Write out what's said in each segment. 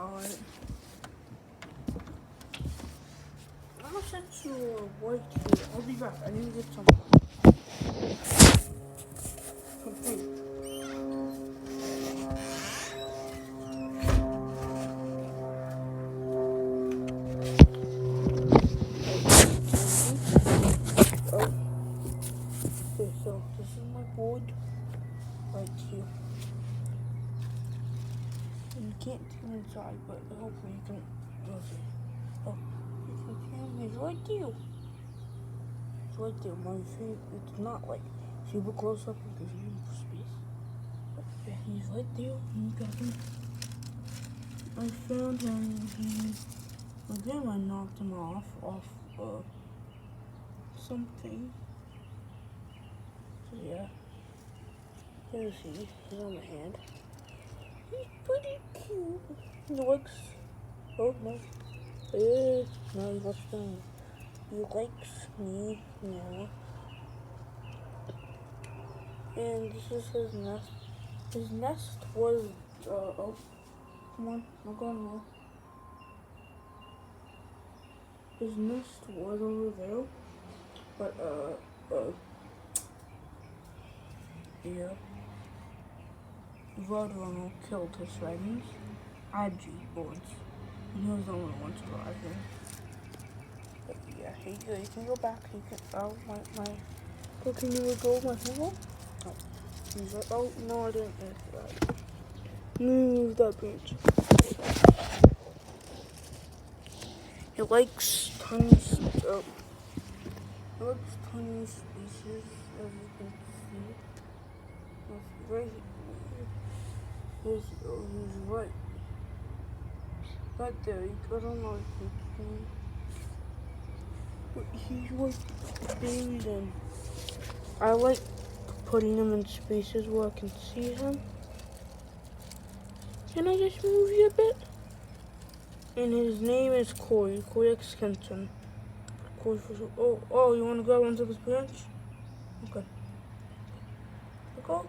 Alright. I'm gonna set you right here. I'll be back. I need to get some. Complete. Okay, so this is my board right here. You can't see inside, but hopefully you can. Okay. Oh, you can. It's right there. It's right there. My feet. It's not like super close up because you need space. But yeah, he's right there. You got him. I found him. My grandma knocked him off something. So yeah. Here's he. He's on my hand. He's pretty cute. He looks. Oh no. No, he looks down. He likes me now. And this is his nest. His nest was oh, come on, not going well. His nest was over there, but yeah. Roadrunner killed his friends. IG boards. And he was the only one surviving. But yeah, he can go back. He can. Oh my. Oh, can you go my finger? Oh, he's like, oh no, I didn't move that. Move that bench. He likes tiny. He likes tiny spaces, as you can see. It's right here. He's right. Right there. I don't know if you can. But he's like buried in. I like putting him in spaces where I can see him. Can I just move you a bit? And his name is Corey Exkinson. Corey for sure. Oh, you want to go onto this branch? Okay. Go.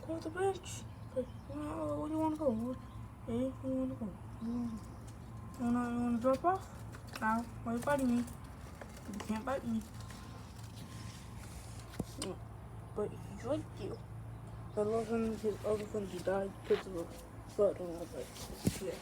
Go to the branch. Okay. Where do you want to go? Where do you want to go? You want to drop off? Now, why are you biting me? You can't bite me. No. But he's like you. I love him. His other friends died because of a flood and all that. Yeah.